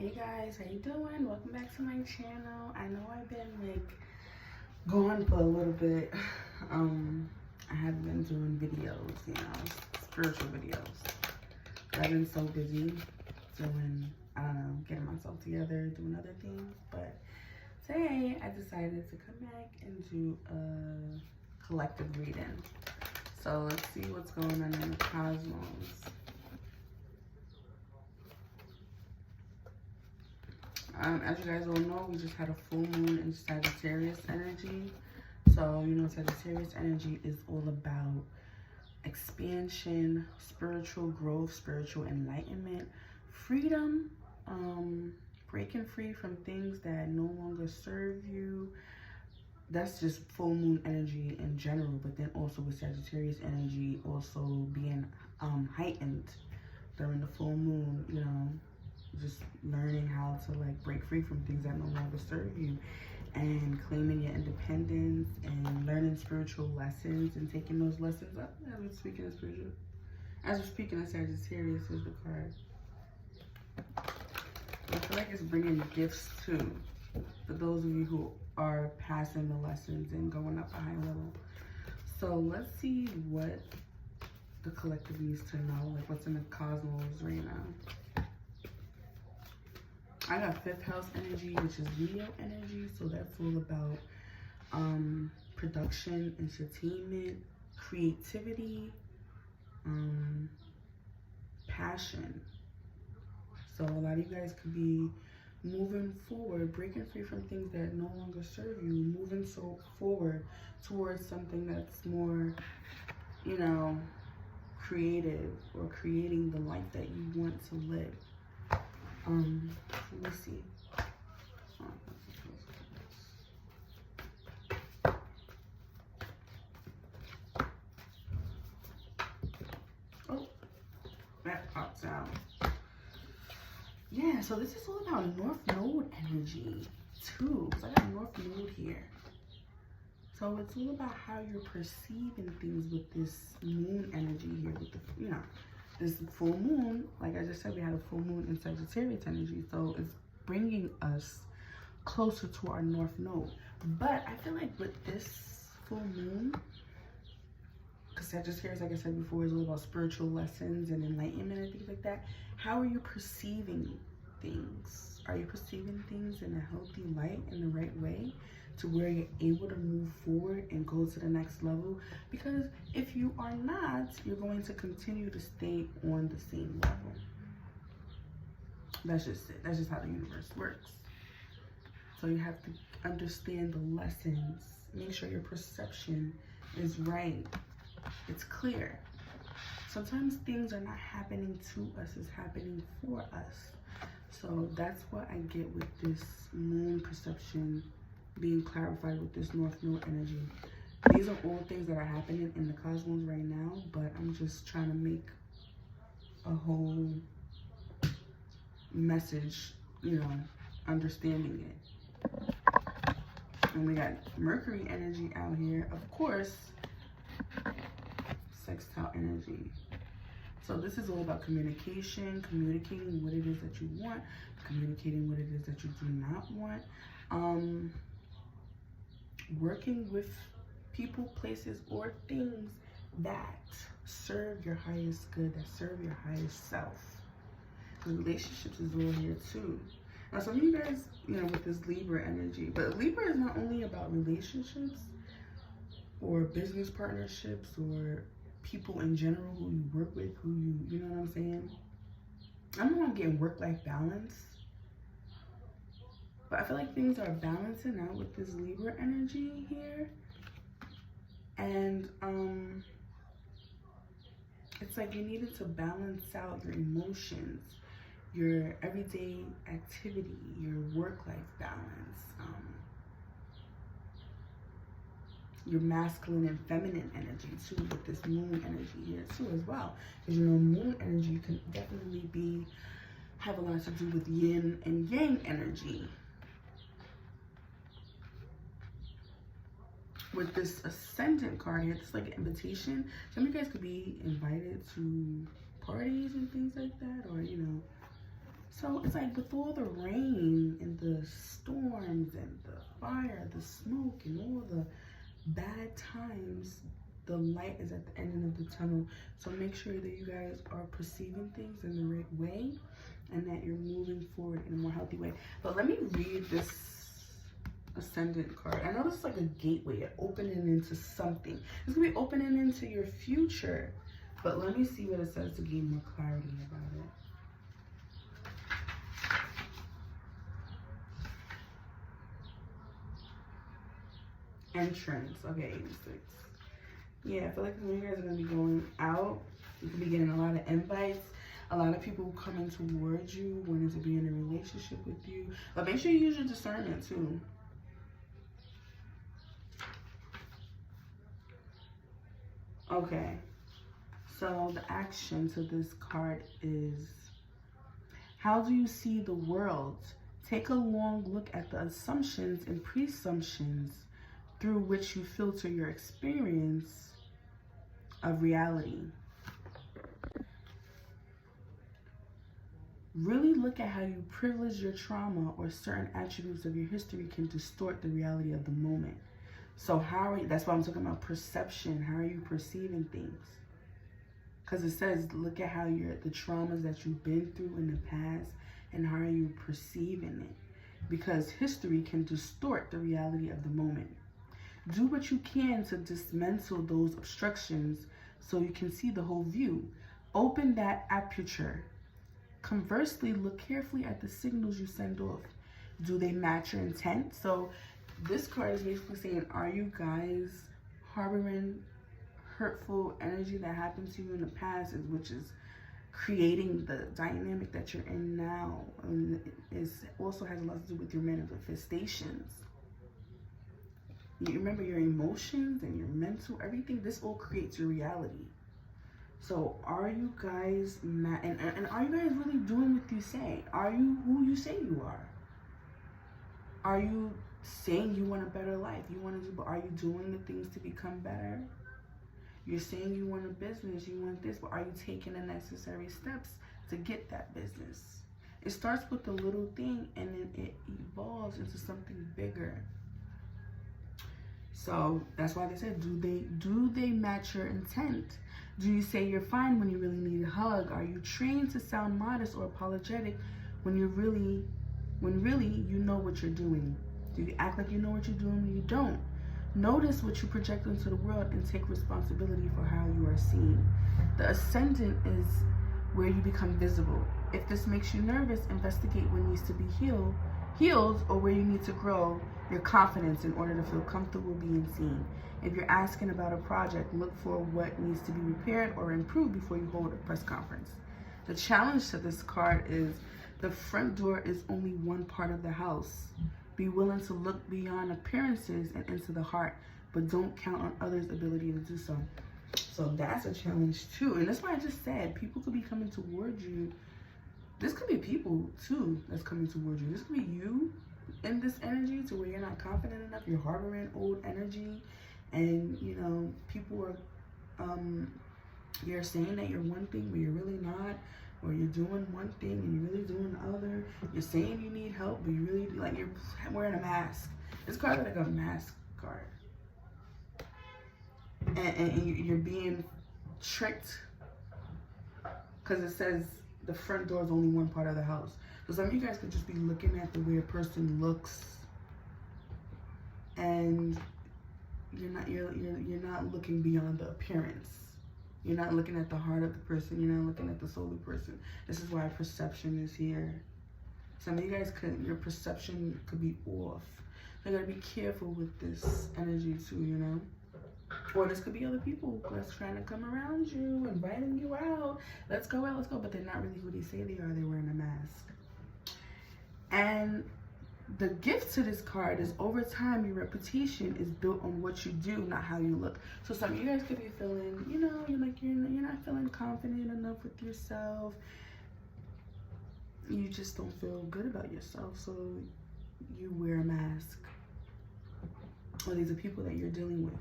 Hey guys, how you doing? Welcome back to my channel. I know I've been gone for a little bit. I haven't been doing videos, spiritual videos. I've been so busy doing, getting myself together, doing other things. But today I decided to come back and do a collective reading. So let's see what's going on in the cosmos. As you guys all know, we just had a full moon in Sagittarius energy. So, Sagittarius energy is all about expansion, spiritual growth, spiritual enlightenment, freedom, breaking free from things that no longer serve you. That's just full moon energy in general, but then also with Sagittarius energy also being heightened during the full moon, just learning how to break free from things that no longer serve you and claiming your independence and learning spiritual lessons and taking those lessons up. As we're speaking of Sagittarius is the card. I feel like it's bringing gifts too for those of you who are passing the lessons and going up a high level. So let's see what the collective needs to know, what's in the cosmos right now. I got fifth house energy, which is Leo energy. So that's all about production, entertainment, creativity, passion. So a lot of you guys could be moving forward, breaking free from things that no longer serve you, moving forward towards something that's more, creative, or creating the life that you want to live. Let me see. Oh, that pops out. Yeah, so this is all about North Node energy too. So I got North Node here. So it's all about how you're perceiving things with this moon energy here, with the, this full moon. Like I just said, we had a full moon in Sagittarius energy. So it's bringing us closer to our North Node. But I feel like with this full moon, because Sagittarius, like I said before, is all about spiritual lessons and enlightenment and things like that. How are you perceiving things? Are you perceiving things in a healthy light, in the right way, to where you're able to move forward and go to the next level? Because if you are not, you're going to continue to stay on the same level. That's just it. That's just how the universe works. So you have to understand the lessons. Make sure your perception is right. It's clear. Sometimes things are not happening to us, it's happening for us. So that's what I get with this moon perception being clarified with this North Node energy. These are all things that are happening in the cosmos right now, but I'm just trying to make a whole message, understanding it. And we got Mercury energy out here, of course, sextile energy. So this is all about communication, communicating what it is that you want, communicating what it is that you do not want, working with people, places, or things that serve your highest good, that serve your highest self. Because relationships is all here too. Now some of you guys, with this Libra energy, but Libra is not only about relationships or business partnerships or people in general who you work with, who you know what I'm saying? I'm the one getting work-life balance. But I feel like things are balancing out with this Libra energy here. And it's like you needed to balance out your emotions, your everyday activity, your work-life balance, your masculine and feminine energy too, with this moon energy here too as well. Because moon energy can definitely have a lot to do with yin and yang energy. With this ascendant card here, it's like an invitation. Some of you guys could be invited to parties and things like that, or So it's like with all the rain and the storms and the fire, the smoke and all the bad times, the light is at the end of the tunnel. So make sure that you guys are perceiving things in the right way and that you're moving forward in a more healthy way. But let me read this Ascendant card. I know this is like a gateway, opening into something. It's gonna be opening into your future. But let me see what it says to gain more clarity about it. Entrance. Okay, 86. Yeah, I feel like when you guys are going to be going out, you could be getting a lot of invites. A lot of people coming towards you, wanting to be in a relationship with you. But make sure you use your discernment too. Okay. So the action to this card is, how do you see the world? Take a long look at the assumptions and presumptions through which you filter your experience of reality. Really look at how you privilege your trauma or certain attributes of your history can distort the reality of the moment. So how are you, that's why I'm talking about perception. How are you perceiving things? Because it says, look at how the traumas that you've been through in the past and how are you perceiving it? Because history can distort the reality of the moment. Do what you can to dismantle those obstructions so you can see the whole view. Open that aperture. Conversely, look carefully at the signals you send off. Do they match your intent? So this card is basically saying, are you guys harboring hurtful energy that happened to you in the past, which is creating the dynamic that you're in now? And it also has a lot to do with your manifestations. You remember your emotions and your mental, everything, this all creates your reality. So are you guys and are you guys really doing what you say? Are you who you say you are? Are you saying you want a better life? You want to do, but are you doing the things to become better? You're saying you want a business, you want this, but are you taking the necessary steps to get that business? It starts with a little thing and then it evolves into something bigger. So that's why they said, do they match your intent? Do you say you're fine when you really need a hug? Are you trained to sound modest or apologetic when really you know what you're doing? Do you act like you know what you're doing when you don't? Notice what you project into the world and take responsibility for how you are seen. The ascendant is where you become visible. If this makes you nervous, investigate what needs to be healed or where you need to grow your confidence in order to feel comfortable being seen. If you're asking about a project, look for what needs to be repaired or improved before you hold a press conference. The challenge to this card is the front door is only one part of the house. Be willing to look beyond appearances and into the heart, but don't count on others' ability to do so. So that's a challenge too. And that's why I just said, people could be coming towards you. This could be people too that's coming towards you. This could be you in this energy to where you're not confident enough. You're harboring old energy and, you know, people are, you're saying that you're one thing, but you're really not. Or you're doing one thing and you're really doing the other. You're saying you need help, but you really, like, you're wearing a mask. This card is like a mask card. And you're being tricked because it says the front door is only one part of the house. So some of you guys could just be looking at the way a person looks and you're not looking beyond the appearance. You're not looking at the heart of the person. You're not looking at the soul of the person. This is why perception is here. Some of you guys your perception could be off. So you gotta be careful with this energy too, you know? Or this could be other people that's trying to come around you, inviting you out. Let's go out, let's go. But they're not really who they say they are. They're wearing a mask. And the gift to this card is over time, your reputation is built on what you do, not how you look. So some of you guys could be feeling, you know, you're not feeling confident enough with yourself. You just don't feel good about yourself, so you wear a mask. Or these are people that you're dealing with.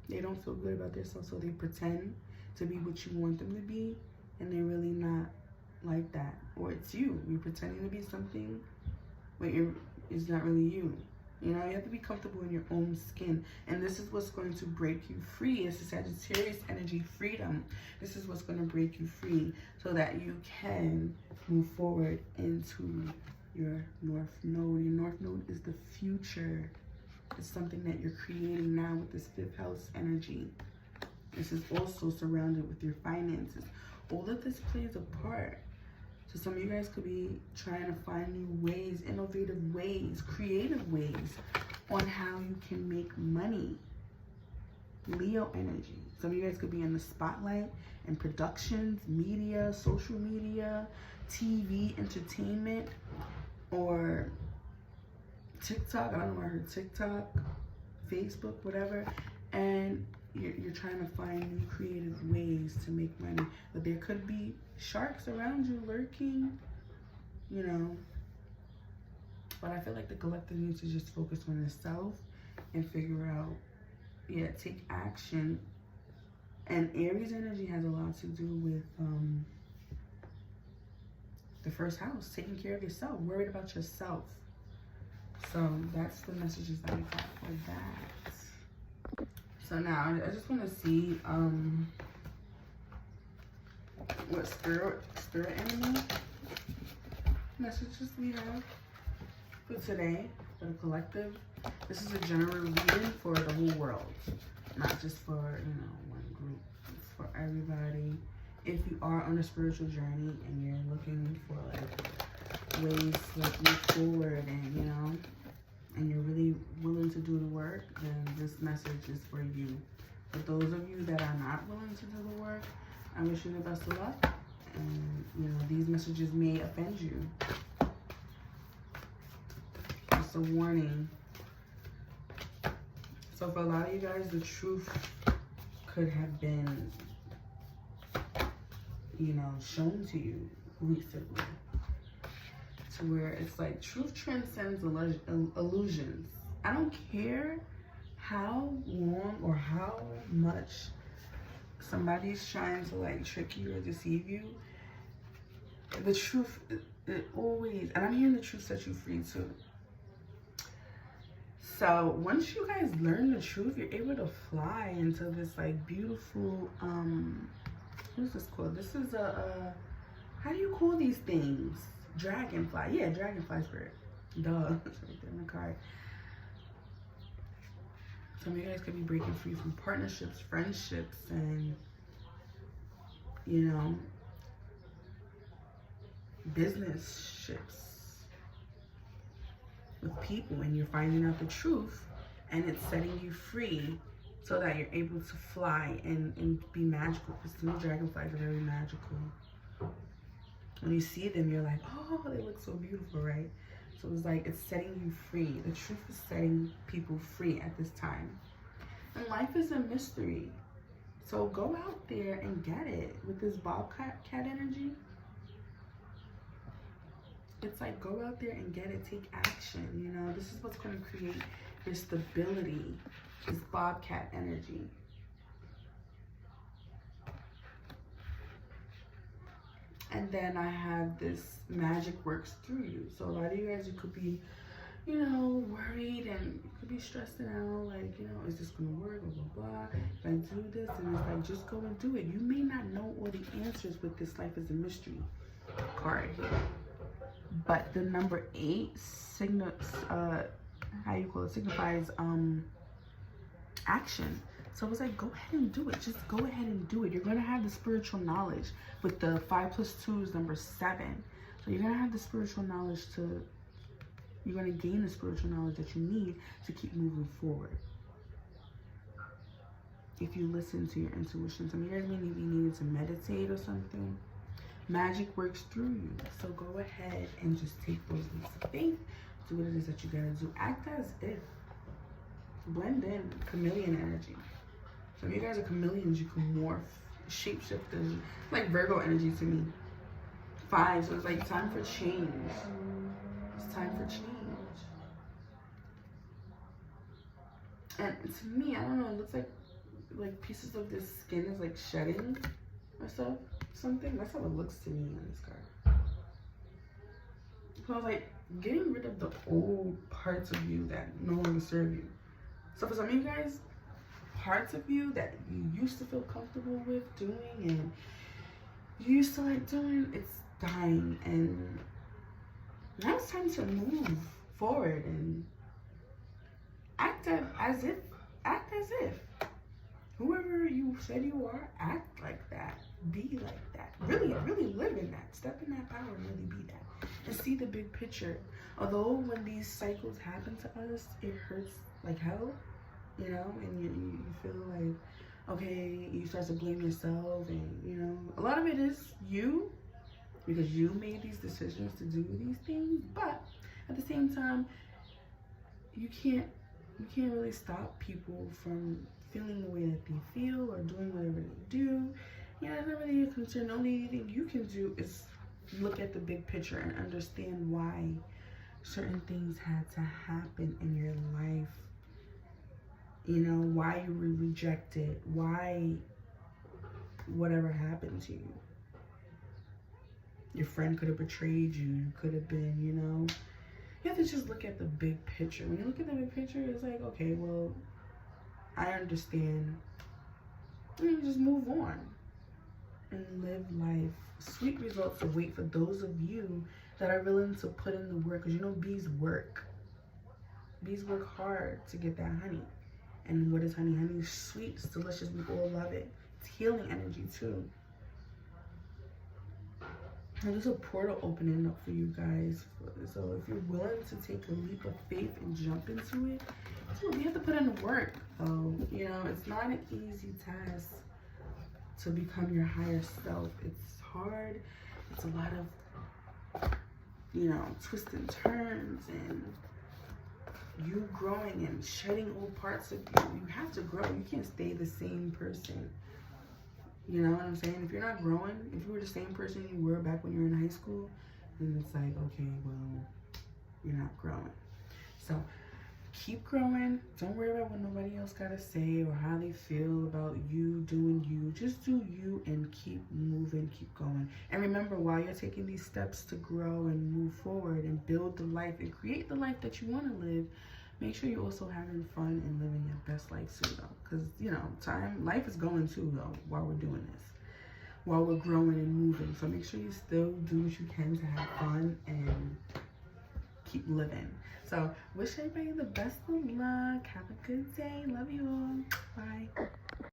They don't feel good about themselves, so they pretend to be what you want them to be, and they're really not like that. Or it's you. You're pretending to be something, but it's not really you. You know, you have to be comfortable in your own skin. And this is what's going to break you free. It's the Sagittarius energy, freedom. This is what's going to break you free so that you can move forward into your North Node. Your North Node is the future. It's something that you're creating now with this 5th house energy. This is also surrounded with your finances. All of this plays a part. So some of you guys could be trying to find new ways, innovative ways, creative ways on how you can make money. Leo energy. Some of you guys could be in the spotlight in productions, media, social media, TV, entertainment, or TikTok. I don't know, I heard TikTok, Facebook, whatever. And you're trying to find new creative ways to make money. But there could be sharks around you lurking, you know. But I feel like the collective needs to just focus on itself and figure out, yeah, take action. And Aries energy has a lot to do with the 1st house, taking care of yourself, worried about yourself. So that's the messages that we got for that. So now I just want to see what spirit animal messages we have for today for the collective. This is a general reading for the whole world, not just for, you know, one group. It's for everybody. If you are on a spiritual journey and you're looking for like ways to like move forward and, you know, and you're really willing to do the work, then this message is for you. For those of you that are not willing to do the work, I wish you the best of luck. And, you know, these messages may offend you. Just a warning. So for a lot of you guys, the truth could have been, you know, shown to you recently. To where it's like truth transcends illusions. I don't care how long or how much somebody's trying to like trick you or deceive you. The truth, it always, and I'm hearing the truth set you free too. So once you guys learn the truth, you're able to fly into this like beautiful, what is this called? This is a how do you call these things? Dragonfly. Yeah, dragonfly spirit. Duh. It's right there in the card. Some of you guys could be breaking free from partnerships, friendships, and, you know, business ships with people, and you're finding out the truth, and it's setting you free so that you're able to fly and be magical, because to me dragonflies are very magical. When you see them, you're like, oh, they look so beautiful, right? So it's like, it's setting you free. The truth is setting people free at this time. And life is a mystery. So go out there and get it with this bobcat energy. It's like, go out there and get it, take action, you know? This is what's going to create your stability, this bobcat energy. And then I have this magic works through you. So a lot of you guys, you could be, you know, worried and you could be stressing out, like, you know, is this going to work, blah, blah, blah. If I do this, and it's like, just go and do it. You may not know all the answers with this life is a mystery card here. But the number 8 signifies action. So it's like, go ahead and do it. Just go ahead and do it. You're going to have the spiritual knowledge with the 5 + 2 is number 7. So you're going to have the spiritual knowledge you're going to gain the spiritual knowledge that you need to keep moving forward. If you listen to your intuition. Some of you guys may be needing to meditate or something. Magic works through you. So go ahead and just take those leaps of faith. Do what it is that you got to do. Act as if. Blend in. Chameleon energy. Some of you guys are chameleons. You can morph, shapeshifters. Like Virgo energy to me. 5. So it's like time for change. It's time for change. And to me, I don't know, it looks like pieces of this skin is like shedding or something. That's how it looks to me on this card. So I was like, getting rid of the old parts of you that no longer serve you. So for some of you guys, parts of you that you used to feel comfortable with doing and you used to like doing, it's dying. And now it's time to move forward and act as if whoever you said you are, act like that, be like that, really live in that, step in that power and really be that, and see the big picture. Although when these cycles happen to us, it hurts like hell, you know, and you feel like, okay, you start to blame yourself, and you know, a lot of it is you, because you made these decisions to do these things. But at the same time, you can't really stop people from feeling the way that they feel or doing whatever they do. Yeah, it's not really your concern. The only thing you can do is look at the big picture and understand why certain things had to happen in your life. You know, why you were rejected, why whatever happened to you. Your friend could have betrayed you, you could have been, you know. You have to just look at the big picture. When you look at the big picture, it's like, okay, well, I understand. And just move on and live life. Sweet results await for those of you that are willing to put in the work. Because you know, bees work. Bees work hard to get that honey. And what is honey? Honey is sweet, it's delicious, we all love it. It's healing energy too. And there's a portal opening up for you guys. So if you're willing to take a leap of faith and jump into it, you have to put in the work. You know, it's not an easy task to become your higher self. It's hard. It's a lot of, you know, twists and turns and you growing and shedding old parts of you. You have to grow. You can't stay the same person. You know what I'm saying? If you're not growing, if you were the same person you were back when you were in high school, then it's like, okay, well, you're not growing. So keep growing. Don't worry about what nobody else gotta say or how they feel about you doing you. Just do you and keep moving, keep going. And remember, while you're taking these steps to grow and move forward and build the life and create the life that you want to live, make sure you're also having fun and living your best life too, though. Because, you know, life is going too, though, while we're doing this. While we're growing and moving. So make sure you still do what you can to have fun and keep living. So wish everybody the best of luck. Have a good day. Love you all. Bye.